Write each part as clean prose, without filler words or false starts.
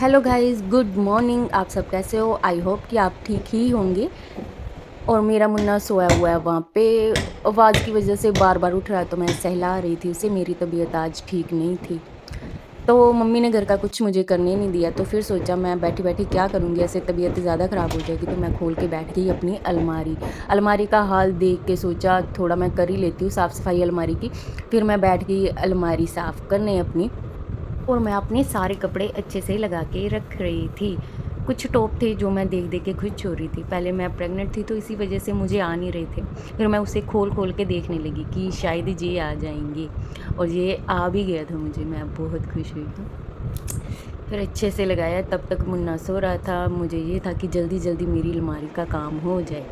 Hello guys, good morning. आप सब कैसे हो? आई होप कि आप ठीक ही होंगे। और मेरा मुन्ना सोया हुआ है वहाँ पे, आवाज़ की वजह से बार बार उठ रहा है, तो मैं सहला रही थी उसे। मेरी तबीयत आज ठीक नहीं थी, तो मम्मी ने घर का कुछ मुझे करने नहीं दिया। तो फिर सोचा मैं बैठी बैठी क्या करूँगी, ऐसे तबीयत ज़्यादा ख़राब हो जाएगी। तो मैं खोल के बैठ गई अपनी अलमारी। अलमारी का हाल देख के सोचा थोड़ा मैं कर ही लेती हूँ साफ़ सफाई अलमारी की। फिर मैं बैठ गई अलमारी साफ़ करने अपनी, और मैं अपने सारे कपड़े अच्छे से लगा के रख रही थी। कुछ टॉप थे जो मैं देख देख के खुश हो रही थी। पहले मैं प्रेग्नेंट थी तो इसी वजह से मुझे आ नहीं रहे थे। फिर मैं उसे खोल खोल के देखने लगी कि शायद ये आ जाएंगे, और ये आ भी गया था। मैं बहुत खुश हुई थी। फिर अच्छे से लगाया। तब तक मुन्ना सो रहा था। मुझे ये था कि जल्दी जल्दी मेरी अलमारी का काम हो जाए।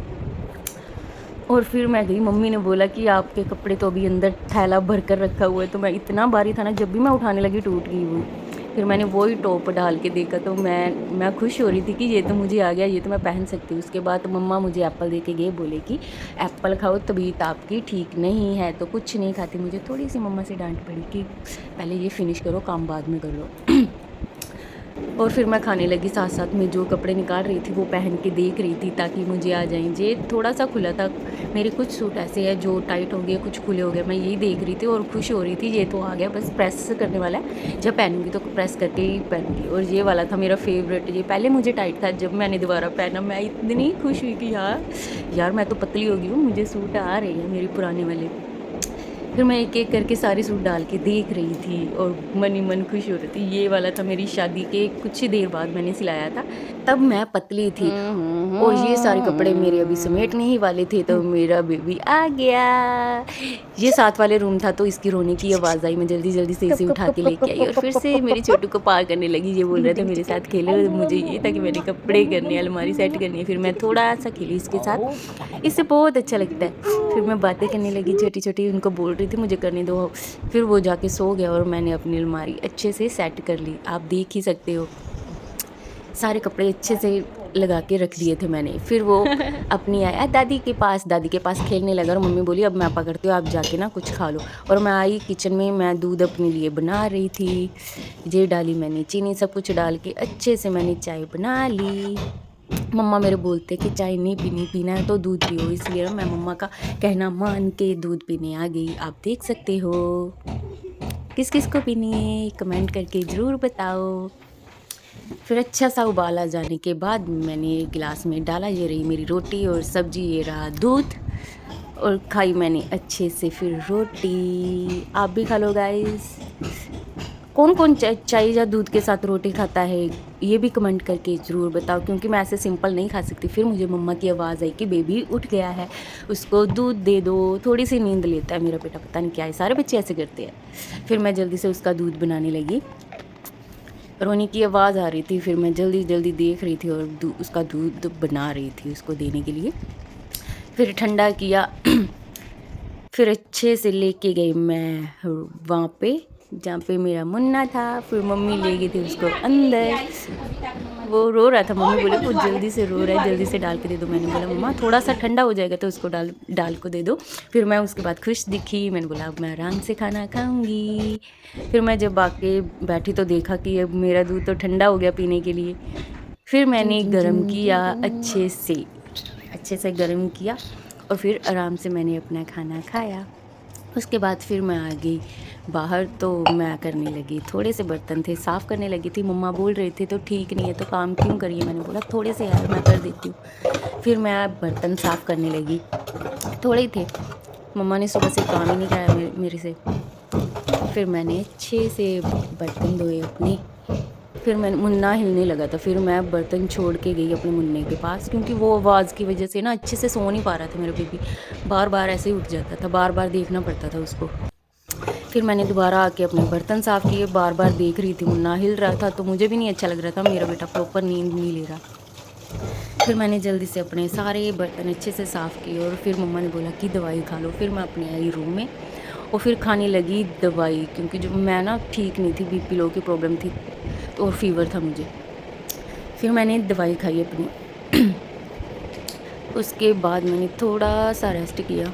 और फिर मैं गई, मम्मी ने बोला कि आपके कपड़े तो अभी अंदर थैला भर कर रखा हुआ है। तो मैं, इतना भारी था ना, जब भी मैं उठाने लगी टूट गई वो। फिर मैंने वो ही टॉप डाल के देखा, तो मैं खुश हो रही थी कि ये तो मुझे आ गया, ये तो मैं पहन सकती हूँ। उसके बाद मम्मा मुझे एप्पल दे के गए, बोले कि एप्पल खाओ, तबीयत आपकी ठीक नहीं है। तो कुछ नहीं खाती। मुझे थोड़ी सी मम्मा से डांट पड़ी कि पहले ये फिनिश करो, काम बाद में कर लो। और फिर मैं खाने लगी। साथ साथ में जो कपड़े निकाल रही थी वो पहन के देख रही थी ताकि मुझे आ जाएं। ये थोड़ा सा खुला था। मेरे कुछ सूट ऐसे हैं जो टाइट हो गए, कुछ खुले हो गए। मैं यही देख रही थी और खुश हो रही थी, ये तो आ गया, बस प्रेस करने वाला है। जब पहनूंगी तो प्रेस करके ही पहनूंगी। और ये वाला था मेरा फेवरेट। ये पहले मुझे टाइट था, जब मैंने दोबारा पहना मैं इतनी खुश हुई कि यार यार मैं तो पतली हो गई हूँ, मुझे सूट आ रहे हैं मेरे पुराने वाले। फिर मैं एक एक करके सारे सूट डाल के देख रही थी और मन ही मन खुश हो रही थी। ये वाला था मेरी शादी के कुछ ही देर बाद मैंने सिलाया था, तब मैं पतली थी। और ये सारे कपड़े मेरे अभी समेटने ही वाले थे, तो मेरा बेबी आ गया। ये साथ वाले रूम था, तो इसकी रोने की आवाज़ आई। मैं जल्दी जल्दी से इसे उठा के लेके आई और फिर से मेरे छोटू को पार करने लगी। ये बोल रहे थे मेरे साथ खेलो। मुझे ये था कि मैंने कपड़े करने, अलमारी सेट करनी है। फिर मैं थोड़ा सा खेली इसके साथ, इससे बहुत अच्छा लगता है। फिर मैं बातें करने लगी छोटी छोटी, उनको बोल रही थी मुझे करने दो। फिर वो जाके सो गया और मैंने अपनी अलमारी अच्छे से सेट कर ली। आप देख ही सकते हो, सारे कपड़े अच्छे से लगा के रख दिए थे मैंने। फिर वो अपनी आया दादी के पास खेलने लगा। और मम्मी बोली अब मैं पकड़ती हूँ, आप जाके ना कुछ खा लो। और मैं आई किचन में, मैं दूध अपने लिए बना रही थी। ये डाली मैंने चीनी, सब कुछ डाल के अच्छे से मैंने चाय बना ली। मम्मा मेरे बोलते कि चाय नहीं पीनी, पीना है तो दूध पियो। इसलिए मैं मम्मा का कहना मान के दूध पीने आ गई। आप देख सकते हो। किस किस को पीनी है कमेंट करके ज़रूर बताओ। फिर अच्छा सा उबाल आ जाने के बाद मैंने गिलास में डाला। ये रही मेरी रोटी और सब्जी, ये रहा दूध, और खाई मैंने अच्छे से फिर रोटी। आप भी खा लो गाइस। कौन कौन चाय या दूध के साथ रोटी खाता है, ये भी कमेंट करके ज़रूर बताओ, क्योंकि मैं ऐसे सिंपल नहीं खा सकती। फिर मुझे मम्मा की आवाज़ आई कि बेबी उठ गया है, उसको दूध दे दो। थोड़ी सी नींद लेता है मेरा बेटा, पता नहीं क्या है, सारे बच्चे ऐसे करते हैं। फिर मैं जल्दी से उसका दूध बनाने लगी। रोने की आवाज़ आ रही थी, फिर मैं जल्दी जल्दी देख रही थी और उसका दूध बना रही थी उसको देने के लिए। फिर ठंडा किया। फिर अच्छे से लेके गई मैं वहाँ पे जहाँ पे मेरा मुन्ना था। फिर मम्मी ले गई थी उसको अंदर। वो रो रहा था, मम्मी बोले वो जल्दी से रो रहा है, जल्दी से डाल के दे दो। मैंने बोला मम्मा थोड़ा सा ठंडा हो जाएगा तो उसको डाल को दे दो। फिर मैं उसके बाद खुश दिखी। मैंने बोला अब मैं आराम से खाना खाऊंगी। फिर मैं जब आके बैठी तो देखा कि अब मेरा दूध तो ठंडा हो गया पीने के लिए। फिर मैंने गरम किया अच्छे से गरम किया, और फिर आराम से मैंने अपना खाना खाया। उसके बाद फिर मैं आ गई बाहर, तो मैं करने लगी, थोड़े से बर्तन थे साफ़ करने लगी थी। मम्मा बोल रहे थे तो ठीक नहीं है तो काम क्यों करिए। मैंने बोला थोड़े से यार मैं कर देती हूँ। फिर मैं बर्तन साफ़ करने लगी, थोड़े ही थे। मम्मा ने सुबह से काम ही नहीं कराया मेरे से। फिर मैंने अच्छे से बर्तन धोए अपने। फिर मैं, मुन्ना हिलने लगा था, फिर मैं बर्तन छोड़ के गई अपने मुन्ने के पास, क्योंकि वो आवाज़ की वजह से ना अच्छे से सो नहीं पा रहा था मेरा बेबी। बार बार ऐसे ही उठ जाता था, बार बार देखना पड़ता था उसको। फिर मैंने दोबारा आके अपने बर्तन साफ़ किए। बार बार देख रही थी, मुन्ना हिल रहा था तो मुझे भी नहीं अच्छा लग रहा था, मेरा बेटा प्रॉपर नींद नहीं ले रहा। फिर मैंने जल्दी से अपने सारे बर्तन अच्छे से साफ़ किए, और फिर मम्मा ने बोला कि दवाई खा लो। फिर मैं अपने आई रूम में और फिर खाने लगी दवाई, क्योंकि जो मैं ना ठीक नहीं थी, बीपी लो की प्रॉब्लम थी और फीवर था मुझे। फिर मैंने दवाई खाई अपनी। उसके बाद मैंने थोड़ा सा रेस्ट किया,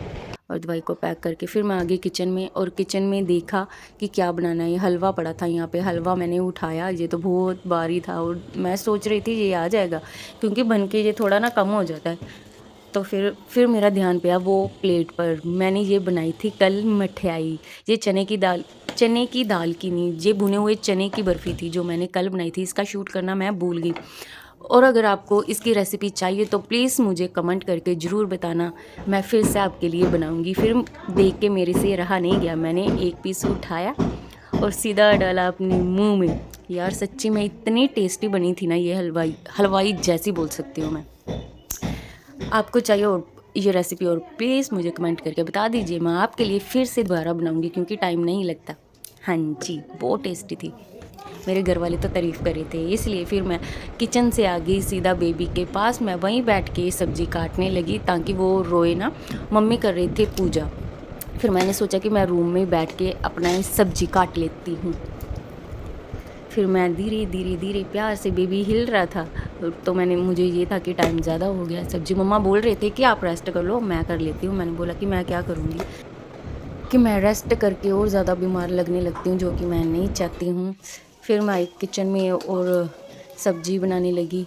और दवाई को पैक करके फिर मैं आ गई किचन में, और किचन में देखा कि क्या बनाना है। हलवा पड़ा था यहाँ पे, हलवा मैंने उठाया, ये तो बहुत भारी था और मैं सोच रही थी ये आ जाएगा क्योंकि बन के ये थोड़ा ना कम हो जाता है। तो फिर मेरा ध्यान गया वो प्लेट पर। मैंने ये बनाई थी कल मठियाई। ये चने की दाल की नहीं, ये भुने हुए चने की बर्फ़ी थी जो मैंने कल बनाई थी। इसका शूट करना मैं भूल गई। और अगर आपको इसकी रेसिपी चाहिए तो प्लीज़ मुझे कमेंट करके ज़रूर बताना, मैं फिर से आपके लिए बनाऊंगी। फिर देख के मेरे से रहा नहीं गया, मैंने एक पीस उठाया और सीधा डाला अपने मुंह में। यार सच्ची में इतनी टेस्टी बनी थी ना ये हलवाई जैसी बोल सकती हूँ मैं। आपको चाहिए और ये रेसिपी और प्लीज़ मुझे कमेंट करके बता दीजिए, मैं आपके लिए फिर से दोबारा बनाऊंगी क्योंकि टाइम नहीं लगता। हाँ जी, बहुत टेस्टी थी। मेरे घर वाले तो तारीफ़ कर रहे थे, इसलिए फिर मैं किचन से आ गई सीधा बेबी के पास। मैं वहीं बैठ के सब्ज़ी काटने लगी ताकि वो रोए ना। मम्मी कर रही थी पूजा। फिर मैंने सोचा कि मैं रूम में बैठ के अपना सब्ज़ी काट लेती हूँ। फिर मैं धीरे धीरे प्यार से, बेबी हिल रहा था तो मुझे ये था कि टाइम ज़्यादा हो गया। सब्जी मम्मा बोल रहे थे कि आप रेस्ट कर लो, मैं कर लेती हूँ। मैंने बोला कि मैं क्या करूँगी, कि मैं रेस्ट करके और ज़्यादा बीमार लगने लगती हूँ, जो कि मैं नहीं चाहती हूँ। फिर मैं किचन में और सब्ज़ी बनाने लगी।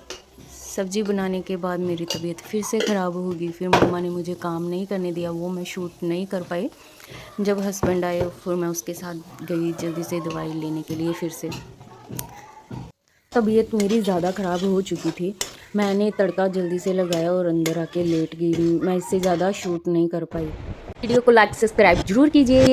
सब्ज़ी बनाने के बाद मेरी तबीयत फिर से ख़राब हो गई। फिर मम्मा ने मुझे काम नहीं करने दिया, वो मैं शूट नहीं कर पाई। जब हस्बैंड आए फिर मैं उसके साथ गई जल्दी से दवाई लेने के लिए। फिर से तबीयत मेरी ज़्यादा ख़राब हो चुकी थी। मैंने तड़का जल्दी से लगाया और अंदर आके लेट गई। मैं इससे ज़्यादा शूट नहीं कर पाई। वीडियो को लाइक सब्सक्राइब जरूर कीजिए।